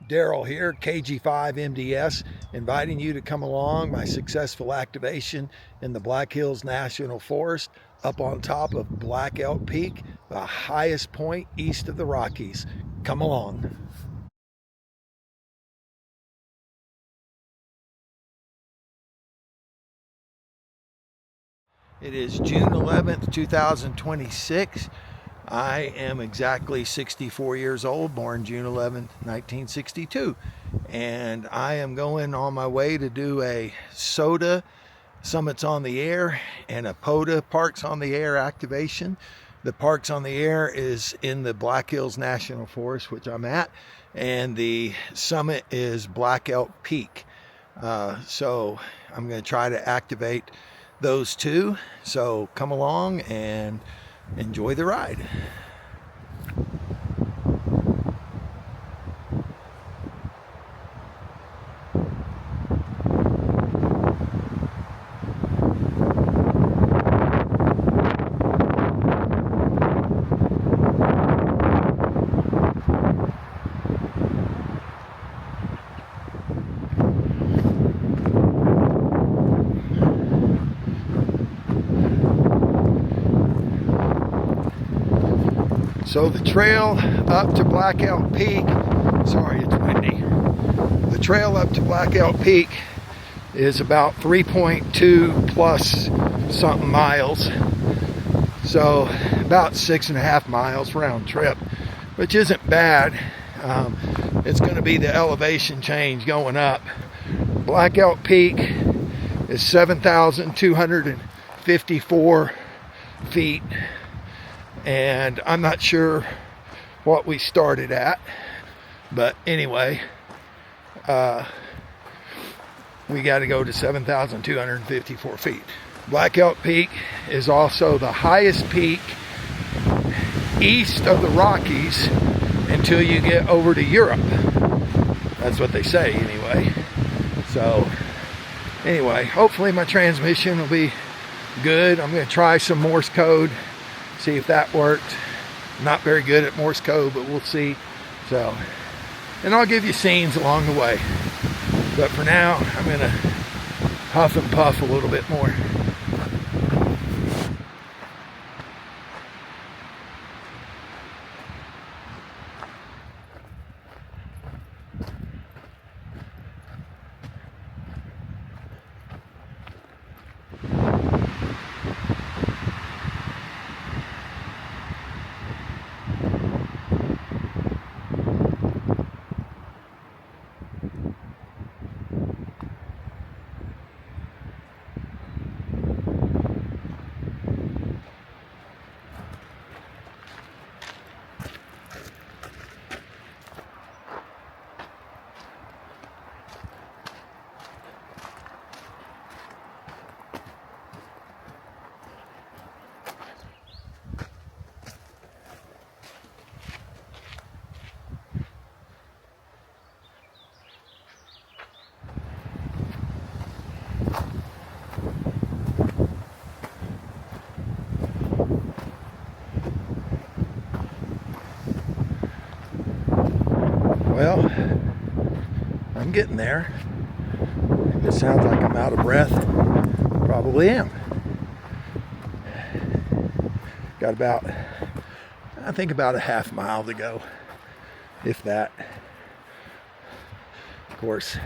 Daryl here, KG5MDS, inviting you to come along my successful activation in the Black Hills National Forest up on top of Black Elk Peak, the highest point east of the Rockies. Come along. It is June 11th, 2026. I am exactly 64 years old, born June 11th, 1962. And I am going on my way to do a SOTA, Summits on the Air, and a POTA, Parks on the Air activation. The Parks on the Air is in the Black Hills National Forest, which I'm at, and the summit is Black Elk Peak. So I'm going to try to activate those two. So come along and enjoy the ride. So the trail up to Black Elk Peak, sorry it's windy, the trail up to Black Elk Peak is about 3.2 plus something miles. So about 6.5 miles round trip, which isn't bad. It's going to be the elevation change going up. Black Elk Peak is 7,254 feet. And I'm not sure what we started at, but anyway, we got to go to 7,254 feet. Black Elk Peak is also the highest peak east of the Rockies until you get over to Europe. That's what they say anyway. So anyway, hopefully my transmission will be good. I'm going to try some Morse code, see if that worked. Not very good at Morse code, but we'll see. So, and I'll give you scenes along the way. But for now, I'm gonna huff and puff a little bit more. Well, I'm getting there. It sounds like I'm out of breath. Probably am. Got about, I think about a half mile to go, if that. Of course,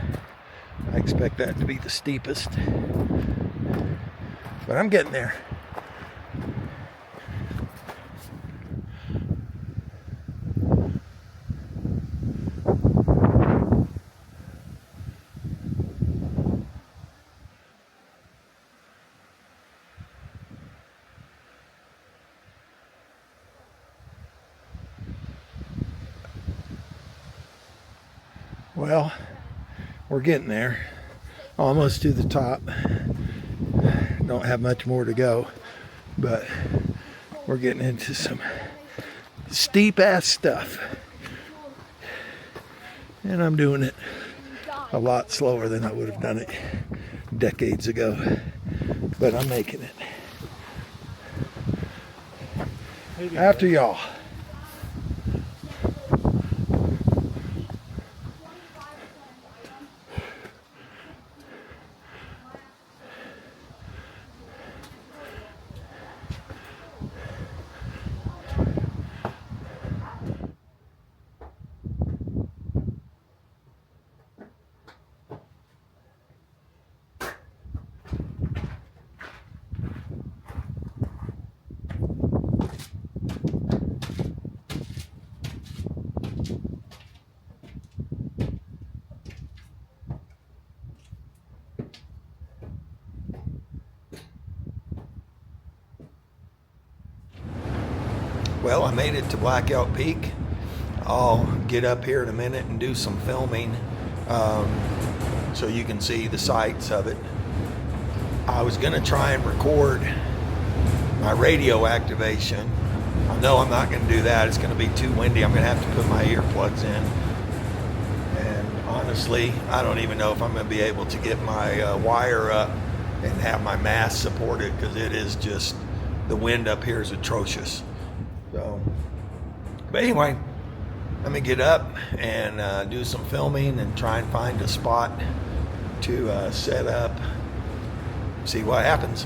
I expect that to be the steepest. But I'm getting there. Well, we're getting there, almost to the top. Don't have much more to go, but we're getting into some steep ass stuff, and I'm doing it a lot slower than I would have done it decades ago, but I'm making it. After y'all. Well, I made it to Black Elk Peak. I'll get up here in a minute and do some filming so you can see the sights of it. I was going to try and record my radio activation. I know I'm not going to do that. It's going to be too windy. I'm going to have to put my earplugs in. And honestly, I don't even know if I'm going to be able to get my wire up and have my mast supported, because it is just, the wind up here is atrocious. So, but anyway, let me get up and do some filming and try and find a spot to set up, see what happens.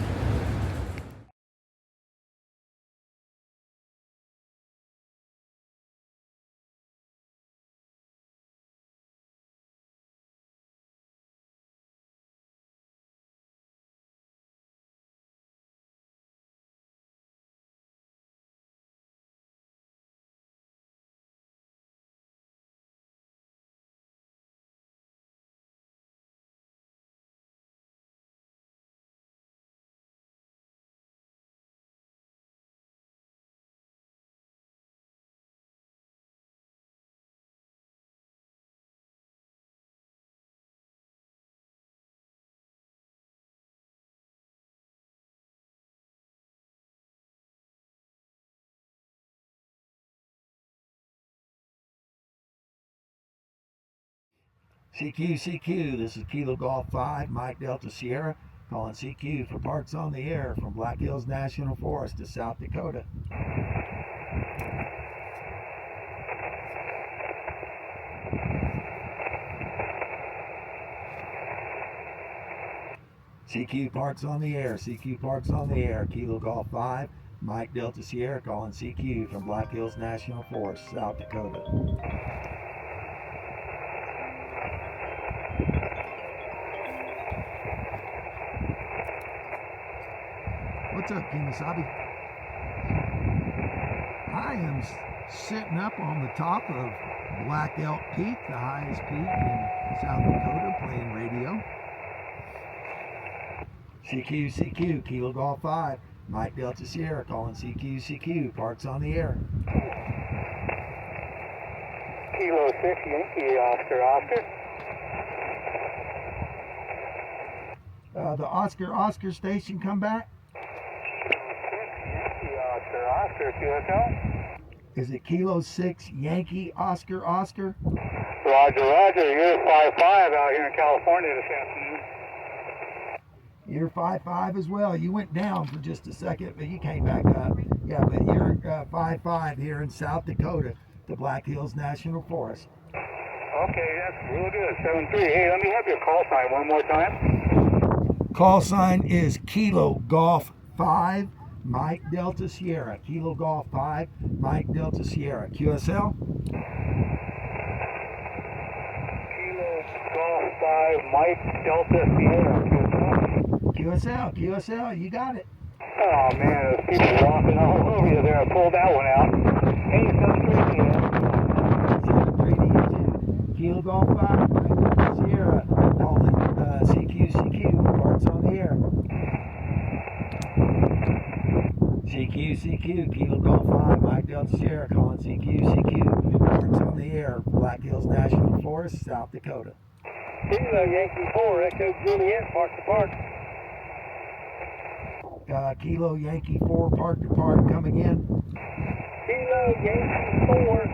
CQ, this is Kilo Golf 5, Mike Delta Sierra, calling CQ for Parks on the Air from Black Hills National Forest to South Dakota. CQ Parks on the Air, CQ Parks on the Air, Kilo Golf 5, Mike Delta Sierra, calling CQ from Black Hills National Forest, South Dakota. What's up, Kimasabi? I am sitting up on the top of Black Elk Peak, the highest peak in South Dakota, playing radio. CQ, Kilo Golf 5, Mike Delta Sierra, calling CQ, Parks on the Air. Kilo 6, Yankee, Oscar. The Oscar station come back? Yankee, Oscar, QSL? Is it Kilo 6, Yankee, Oscar? Roger, you're 5-5 out here in California this afternoon. You're 5-5 as well. You went down for just a second, but you came back up. Yeah, but you're 5-5 here in South Dakota, the Black Hills National Forest. Okay, that's real good. 7-3. Hey, let me have your call sign one more time. Call sign is Kilo Golf 5, Mike Delta Sierra. Kilo Golf 5, Mike Delta Sierra. QSL? Kilo Golf 5, Mike Delta Sierra. QSL, you got it. Oh man, there's people walking all over you there. I pulled that one out. Hey, 7-3 7-3 to you too. Kilo Golf 5, Mike Delta Sierra, calling CQ, Parks on the Air. CQ, Kilo Golf 5, Mike Delta Sierra, calling CQ, Parks on the Air, Black Hills National Forest, South Dakota. Kilo Yankee 4, Echo Juliet, Park to Park. Kilo Yankee 4, Park to Park, come again. Kilo Yankee 4,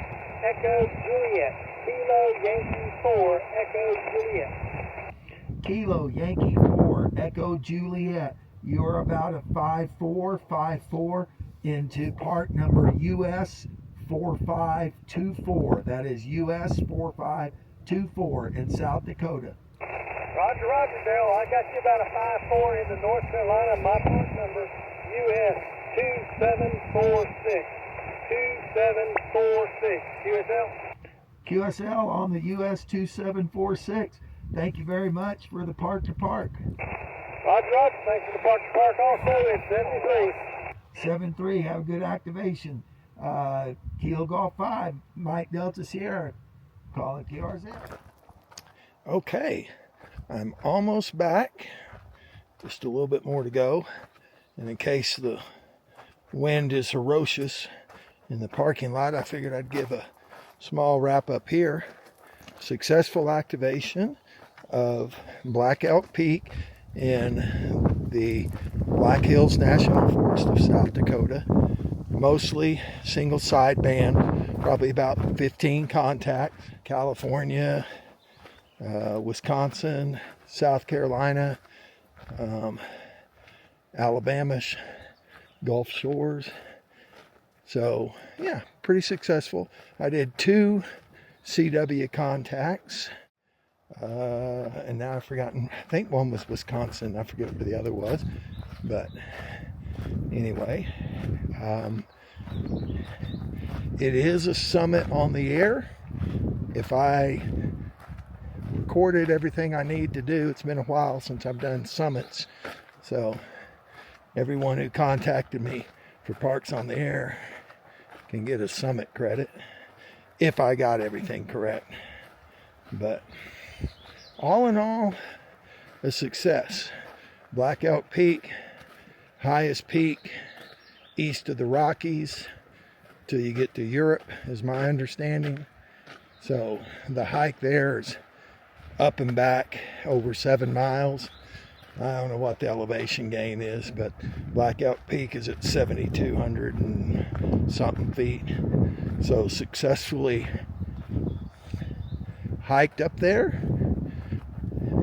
Echo Juliet. Kilo Yankee 4, Echo Juliet. Kilo Yankee 4, Echo Juliet. You're about a 5-4 into park number US 4524. That is US 4524 in South Dakota. Roger, Dale. I got you about a 5-4 into North Carolina. My park number US 2746. 2746. QSL? QSL on the US 2746. Thank you very much for the park to park. Roger. Thanks for the park to park also. It's 73. 7-3. Have a good activation. Kilo Golf 5, Mike Delta Sierra. Call it QRZ. Okay. I'm almost back. Just a little bit more to go. And in case the wind is ferocious in the parking lot. I figured I'd give a small wrap up here. Successful activation of Black Elk Peak in the Black Hills National Forest of South Dakota. Mostly single sideband, probably about 15 contacts. California, Wisconsin, South Carolina, Alabama, Gulf Shores. So yeah, pretty successful. I did 2 CW contacts, and now I've forgotten. I think one was Wisconsin. I forget what the other was, but anyway, it is a summit on the air. If I recorded everything I need to do, it's been a while since I've done summits, so everyone who contacted me for Parks on the Air can get a summit credit if I got everything correct. But all in all, a success. Black Elk Peak, highest peak east of the Rockies till you get to Europe, is my understanding. So the hike there is up and back over 7 miles. I don't know what the elevation gain is, but Black Elk Peak is at 7,200 and something feet. So successfully hiked up there.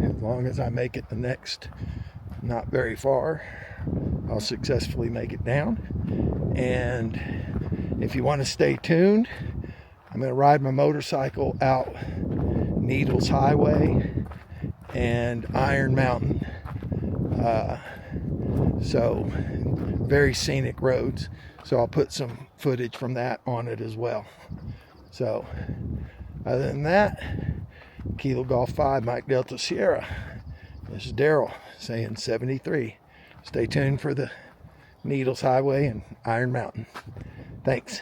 As long as I make it the next, not very far, I'll successfully make it down. And if you want to stay tuned, I'm going to ride my motorcycle out Needles Highway and Iron Mountain. So very scenic roads. So I'll put some footage from that on it as well. So other than that, Kilo Golf 5, Mike Delta Sierra. This is Daryl saying 73. Stay tuned for the Needles Highway and Iron Mountain. Thanks.